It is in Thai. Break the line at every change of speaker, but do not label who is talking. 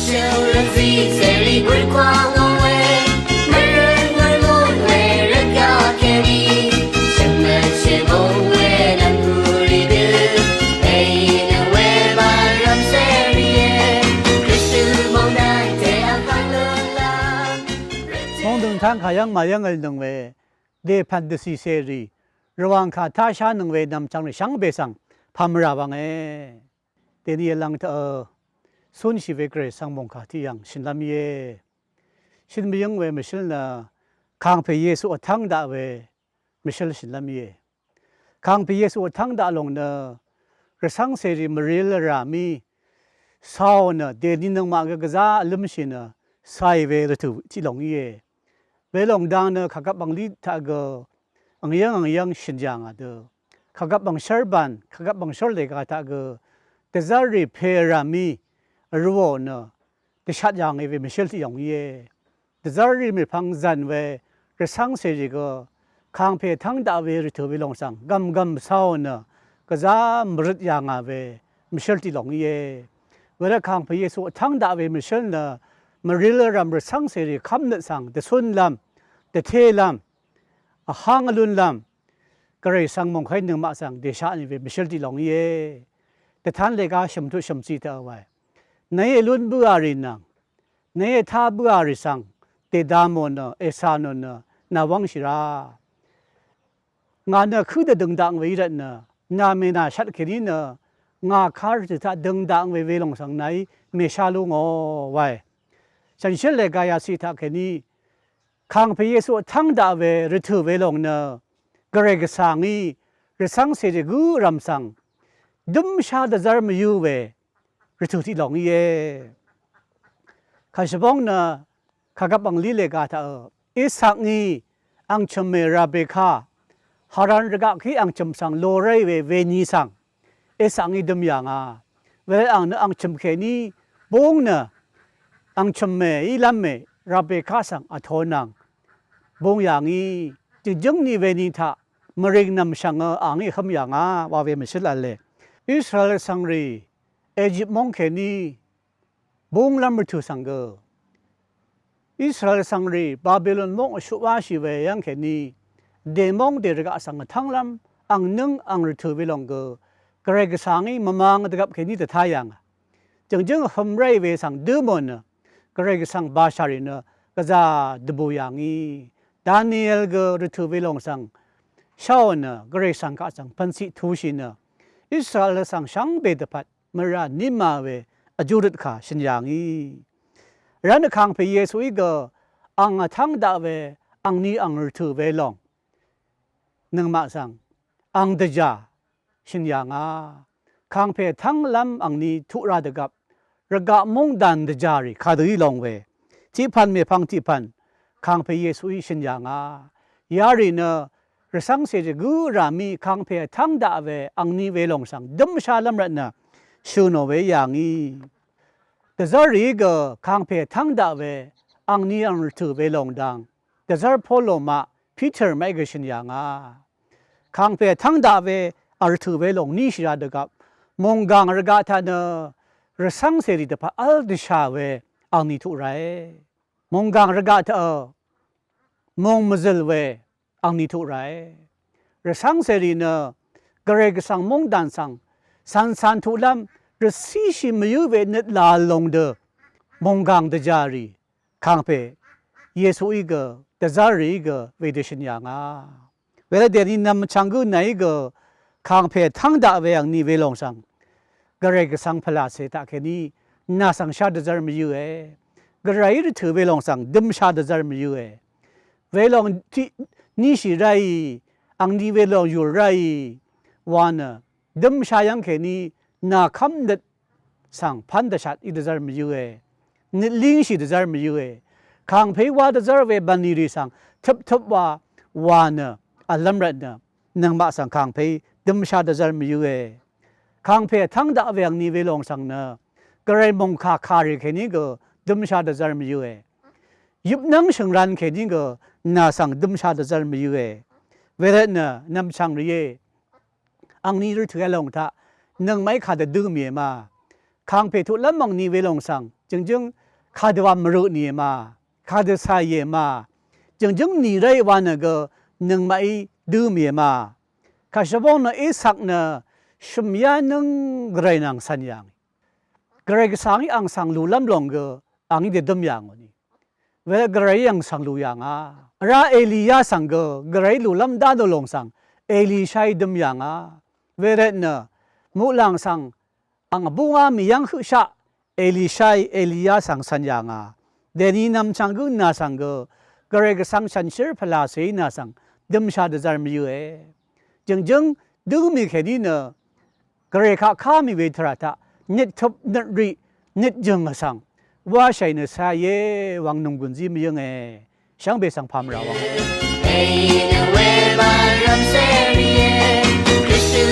生人自谁里归光我为没人而梦为人家给你什么是梦为能鼓励的哎能为把人谁里克里斯梦难这样快乐啦
มองถึงทางขายังมายังเงินหนึ่งเวเดพันธุ์สีเสรีระหว่างขาท่าชาหนึ่งเวนำจังในช่างเบสังพามราบังเตนี่ลังเธอสุนชีเวกเรสังมงขาที่ยังชินลำเยชินมียังเวมิชลนะข้างเพเยสุอทั้งดาเวมิชลชินลำเยข้างเพเยสุอทั้งดาลงเนกระสังเสรีมริลรามีสาวเนเดนินังมากกะซาลุมชินไซเวรตุที่ลงเยเวลงดังเนขกับบังลีทากอังยังชินจางอ่ะเด้อขกับบังชาร์บันขกับบังชอลเล็กทากแต่ซารีเพรามีรู้ว่าเนแต่ชัดอย่างเอเวมิเชลที่ยองเย่แต่ซารีมีพังจันเวกระสังเสรีก็ข้างเพทั้งดาวเวรตุวิลงสังกำสาวเนก็จะมรดอย่างอ่ะเวมิเชลที่ลงเย่เวลาข้างเพเยซูทั้งดาวเวมิเชลเนมาริลรำรสังเสรีคำนึกสังแต่สุนลำแต่เทลำหางลุนลำก็เลยสังมงคลหนึ่งมาสังเดชานี่เวมิเชลที่ลงเย่แต่ท่านเลกาชมทุชมซีเตอร์ไว้ในลุนบัวรินังในท่าบัวริสังเตดามอนเอซานนนาวังชิรางานคือเดึงดังไว้ระนาเมนาชัดแค่นี้งาคาร์จะดึงดังไว้เวลงสังในเมชาลุงไว้ฉันเชื่อเลยกายสิทาแค่นี้ข้างพระเยซูทั้งดาเวรถือเวลงกระเกสังอีรสังเสจกูรำสังดุมชาดจารมยูเวรถือที่หลงเย่ข้าชบงข้ากับบังลีเลกาตาอิสักนีอังชมเมราเบคาฮารันรกะคีอังชมสังโลเรเวนีสังอิสักนีดุมยังเวลอังชมแค่นี้บงอังชมเมอีลัมเมราเบคาสังอโทนังบงอย่างนี้จึงนี่เวนิทามริงนำสังอังอีคำอย่างว่าเวมิชลเลอิสราเอลสังรีเอจิปต์มองแค่นี้บงลัมรทุสังเกอิสราเอลสังรีบาบิลอนมองชุวาชิเวยังแค่นี้เดมองเดรกะสังทั้งลำอังนึ่งอังรทุวิลองเกกระเกสังอีมมังตะกับแค่นี้แต่ท้ายังจึงหมไรเวสังดูมอนกระเกสังบาชารินก็จะดบูอย่างนี้ดานิเอลก็รทุวิลองสังชาวกระเกสังก็สังพันสิทูชินอิสราเอลสังช่างเบดพัดมรานิมาเวอจุดขาชินอย่างนี้รันข้างพระเยซูอีกอังทั้งดาเวอังนี้อังรทุวิลองหนึ่งมาสังอังเดจาชินอย่างข้างเพทั้งลำอังนี้ทุราดกับระกะมงดันเดจาริขาดีลงเวที่พันเมพังที่พันข้างเพเยซูชินอย่างยารินรสังเสจกูรามีข้างเพทั้งดาเวอังนี้เวลงสังดัมชาลัมรัตชูโนเวอย่างนี้แต่จารีก็ข้างเพทั้งดาเวอังนี้อังรูเวลงดังแต่จาร์พอลมาพีเตอร์ไม่ก็ชินอย่างข้างเพทั้งดาเวอังรูเวลงนิชราดกับมงกังระกาธานรสังเสริตพะอัลดิชาเวอังนี้ทุไรมงกังระกาธามงมซลเวอังนี้ทุไรรสังเสรินกระเกสังมงดันสังสันทุลัมรสีชิมยูเวนิดลาลงเดมงกังเดจารีข้างเพเยซูอีกเดจารีกเวเดชินอย่างเวลาเดนินนำชังกุไหนก็ข้างเพทั้งดาเวอังนี้เวลงสังกระเกสังพลาเสตะแค่นี้น่าสังชาดจารมยูกระไรถือเวลงสังดิมชาดจารมยูเวลงที่นี่สิไรอังนี้เวลงอยู่ไรวานดิมชายังแค่นี้น่าคำดัดสังพันดชัดอีดจารมยูนิลิงสิดจารมยูข้างเพว่าดจารเวบันนีริสังทับว่าวานอัลลัมรัตนังมาสังข้างเพดิมชาดจารมยูข้างเพทั้งดาเวอังนี้เวลงสังกระไรมงคาริแค่นี้ก็ดิมชาดจารมยูยุบนังเชิงรันแค่นี้ก็น่าสังดิมชาดจารมยูเวลนำชังเรียอังนี้รู้ถึงลงท่านังไม่ขาดดื้อเมียมาข้างเพทุลมังนี้เวลงสัง จึงคาดว่ามรุนี่มาคาดสายมาจึงนี่ไรวันก็หนึ่งไม่ดูเมียมาข้าชอบนะสักนะชุมยานึงไกรนังสัญญาไกรก็สังอังสังลูลำลงก็อังนี้เดิมอย่างนี้เวลาไกรยังสังลูอย่างราเอลียาสังก็ไกรลูลำด้านดลงสังเอลีชัยเดิมอย่างเวลาเนี่ยมุลังสังอังบุงมียังขุชะเอลีชัยเอลียาสังสัญญาเดนี่นำสังกุนาสังก็ไกรก็สังชันเชื่อพลาเสียนาสังเดิมชาดจารมีอยู่จึงดูมีแค่นี้เนอะกระไรข้ามีเวทราตะนิดทบนิดรีนิดจึงสังว่าใช่เนสายวังนุ่งกุนจีมียังช่างเบสังพามเรา
Hey, the way by Ram Serie, Christu